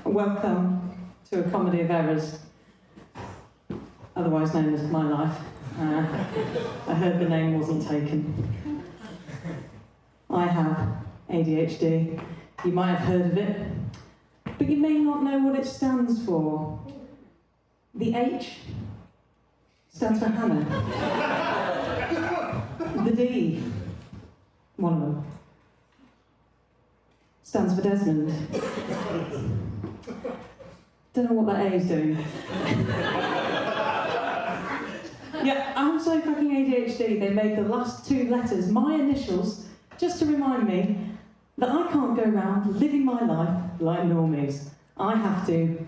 Welcome to a comedy of errors, otherwise known as My Life. I heard the name wasn't taken. I have ADHD. You might have heard of it, but you may not know what it stands for. The H stands for Hannah. The D, one of them, stands for Desmond. Don't know what that A is doing. Yeah, I'm so fucking ADHD, they made the last two letters my initials, just to remind me that I can't go around living my life like normies. I have to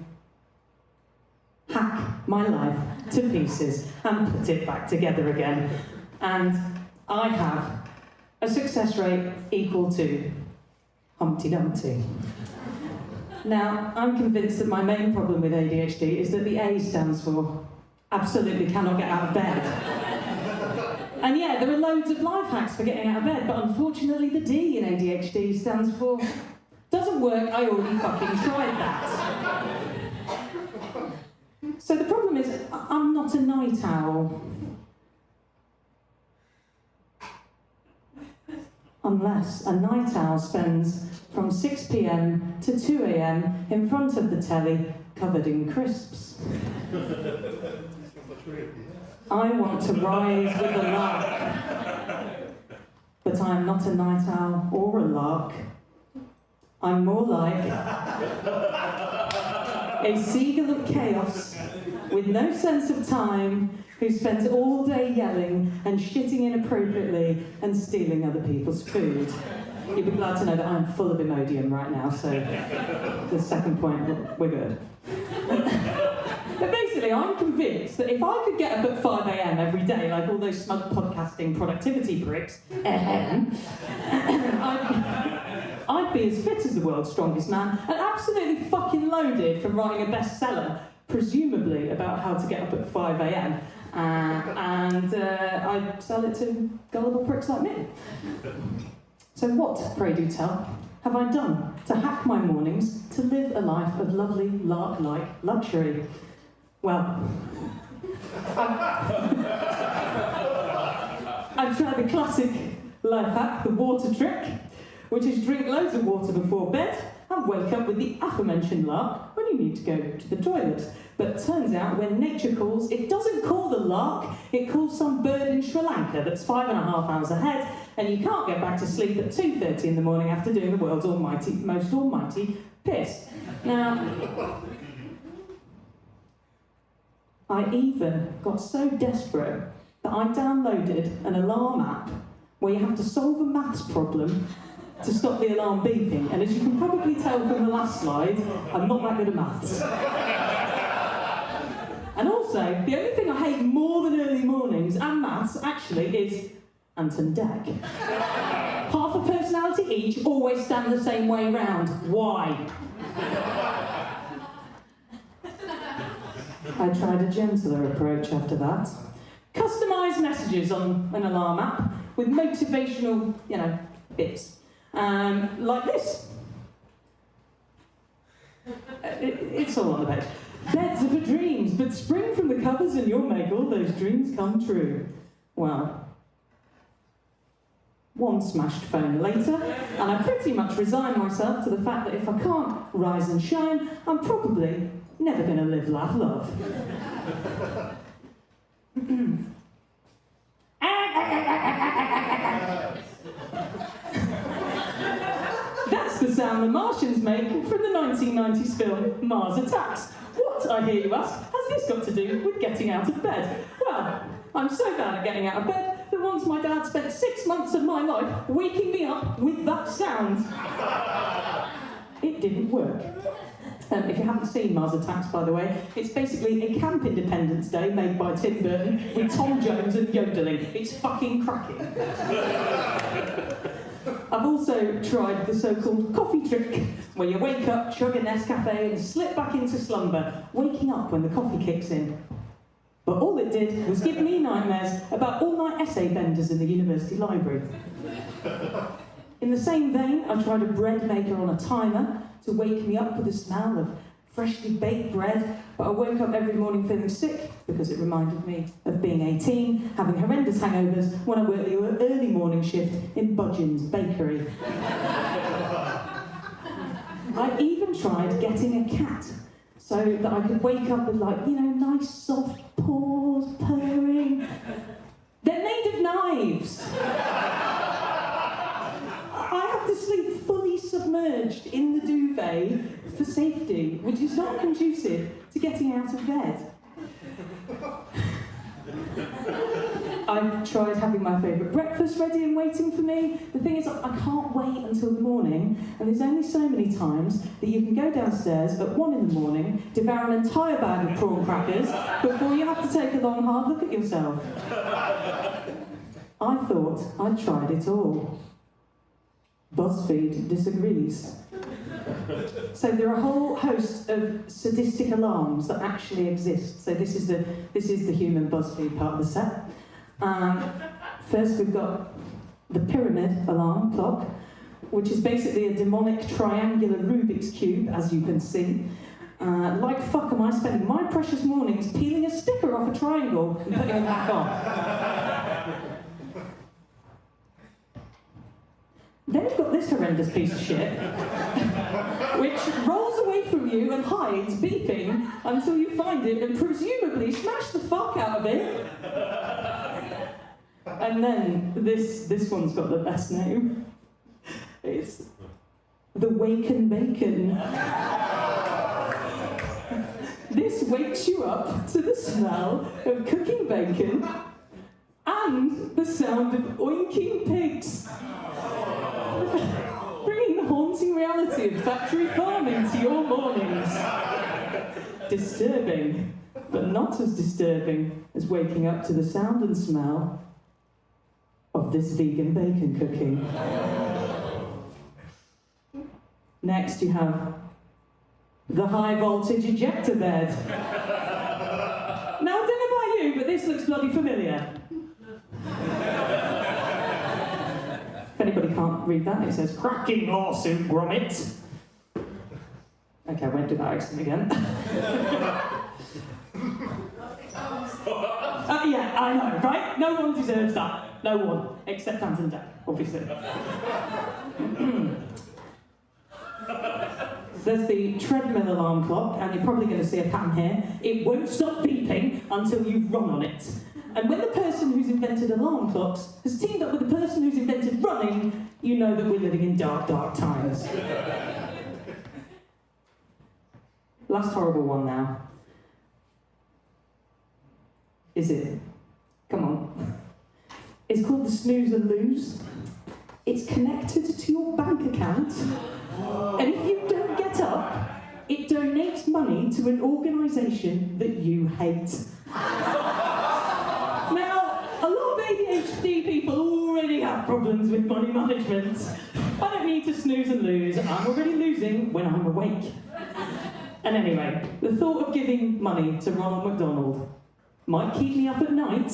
hack my life to pieces and put it back together again. And I have a success rate equal to Humpty Dumpty. Now, I'm convinced that my main problem with ADHD is that the A stands for absolutely cannot get out of bed. And yeah, there are loads of life hacks for getting out of bed, but unfortunately the D in ADHD stands for doesn't work, I already fucking tried that. So the problem is, I'm not a night owl. Unless a night owl spends from 6 p.m. to 2 a.m. in front of the telly, covered in crisps. I want to rise with a lark. But I am not a night owl or a lark. I'm more like a seagull of chaos with no sense of time, who spends all day yelling and shitting inappropriately and stealing other people's food. You'll be glad to know that I'm full of Imodium right now, so the second point, we're good. But basically, I'm convinced that if I could get up at 5 a.m. every day, like all those smug podcasting productivity bricks, I'd be as fit as the world's strongest man and absolutely fucking loaded from writing a bestseller, presumably about how to get up at 5 a.m. And I'd sell it to gullible pricks like me. So what, pray do tell, have I done to hack my mornings to live a life of lovely lark-like luxury? Well, I've tried the classic life hack, the water trick, which is drink loads of water before bed and wake up with the aforementioned lark when you need to go to the toilet. But turns out when nature calls, it doesn't call the lark, it calls some bird in Sri Lanka that's 5.5 hours ahead, and you can't get back to sleep at 2:30 in the morning after doing the world's most almighty piss. Now, I even got so desperate that I downloaded an alarm app where you have to solve a maths problem to stop the alarm beeping. And as you can probably tell from the last slide, I'm not that good at maths. And also, the only thing I hate more than early mornings and maths, actually, is Ant and Dec. Half a personality each, always stand the same way round. Why? I tried a gentler approach after that. Customised messages on an alarm app with motivational, bits. Like this. It's all on the page. Beds are for dreams, but spring from the covers and you'll make all those dreams come true. Well, one smashed phone later, and I pretty much resigned myself to the fact that if I can't rise and shine, I'm probably never going to live, laugh, love. That's the sound the Martians make from the 1990s film Mars Attacks. What, I hear you ask, has this got to do with getting out of bed? Well, I'm so bad at getting out of bed that once my dad spent 6 months of my life waking me up with that sound. It didn't work. If you haven't seen Mars Attacks, by the way, it's basically a Camp Independence Day made by Tim Burton with Tom Jones and yodeling. It's fucking cracking. I've also tried the so-called coffee trick, where you wake up, chug a Nescafe and slip back into slumber, waking up when the coffee kicks in. But all it did was give me nightmares about all-night essay benders in the university library. In the same vein, I tried a bread maker on a timer to wake me up with the smell of freshly baked bread, but I woke up every morning feeling sick because it reminded me of being 18, having horrendous hangovers when I worked the early morning shift in Budgeon's bakery. I even tried getting a cat so that I could wake up with, like, you know, nice soft paws, purring. They're made of knives. I have to sleep fully submerged in the duvet for safety, which is not conducive to getting out of bed. I've tried having my favourite breakfast ready and waiting for me. The thing is, I can't wait until the morning, and there's only so many times that you can go downstairs at 1 in the morning, devour an entire bag of prawn crackers, before you have to take a long, hard look at yourself. I thought I'd tried it all. BuzzFeed disagrees. So there are a whole host of sadistic alarms that actually exist. So this is the human BuzzFeed part of the set. First we've got the pyramid alarm clock, which is basically a demonic triangular Rubik's Cube, as you can see. Like fuck am I spending my precious mornings peeling a sticker off a triangle and putting it back on. Then you've got this horrendous piece of shit, which rolls away from you and hides, beeping, until you find it and presumably smash the fuck out of it. And then this one's got the best name. It's the Waken Bacon. This wakes you up to the smell of cooking bacon and the sound of oinking pigs. Bringing the haunting reality of factory farming to your mornings. Disturbing, but not as disturbing as waking up to the sound and smell of this vegan bacon cooking. Next you have the high voltage ejector bed. Now I don't know about you, but this looks bloody familiar. If anybody can't read that, it says, cracking lawsuit, Gromit. Okay, I won't do that accent again. Yeah, I know, right? No one deserves that. No one, except Ant and Dec, obviously. There's the treadmill alarm clock, and you're probably going to see a pattern here. It won't stop beeping until you run on it. And when the person who's invented alarm clocks has teamed up with the person who's invented running, you know that we're living in dark, dark times. Last horrible one now. Is it? Come on. It's called the snooze and lose. It's connected to your bank account. And if you don't get up, it donates money to an organisation that you hate. Now, a lot of ADHD people already have problems with money management. I don't need to snooze and lose. I'm already losing when I'm awake. And anyway, the thought of giving money to Ronald McDonald might keep me up at night.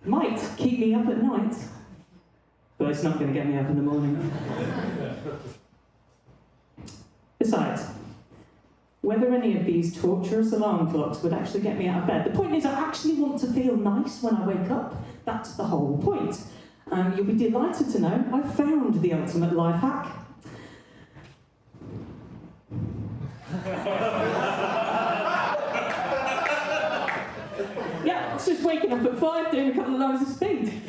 Might keep me up at night. But it's not going to get me up in the morning. Besides, whether any of these torturous alarm clocks would actually get me out of bed. The point is, I actually want to feel nice when I wake up. That's the whole point. You'll be delighted to know I've found the ultimate life hack. Yeah, it's just waking up at 5, doing a couple of lines of speed.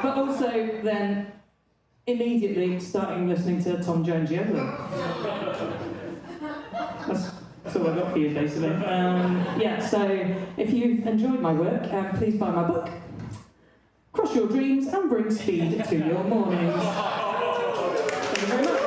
But also then immediately starting listening to Tom Jones yodeling. That's all I've got for you, basically. Yeah, so if you've enjoyed my work, please buy my book. Crush your dreams and bring speed to your mornings. Thank you very much.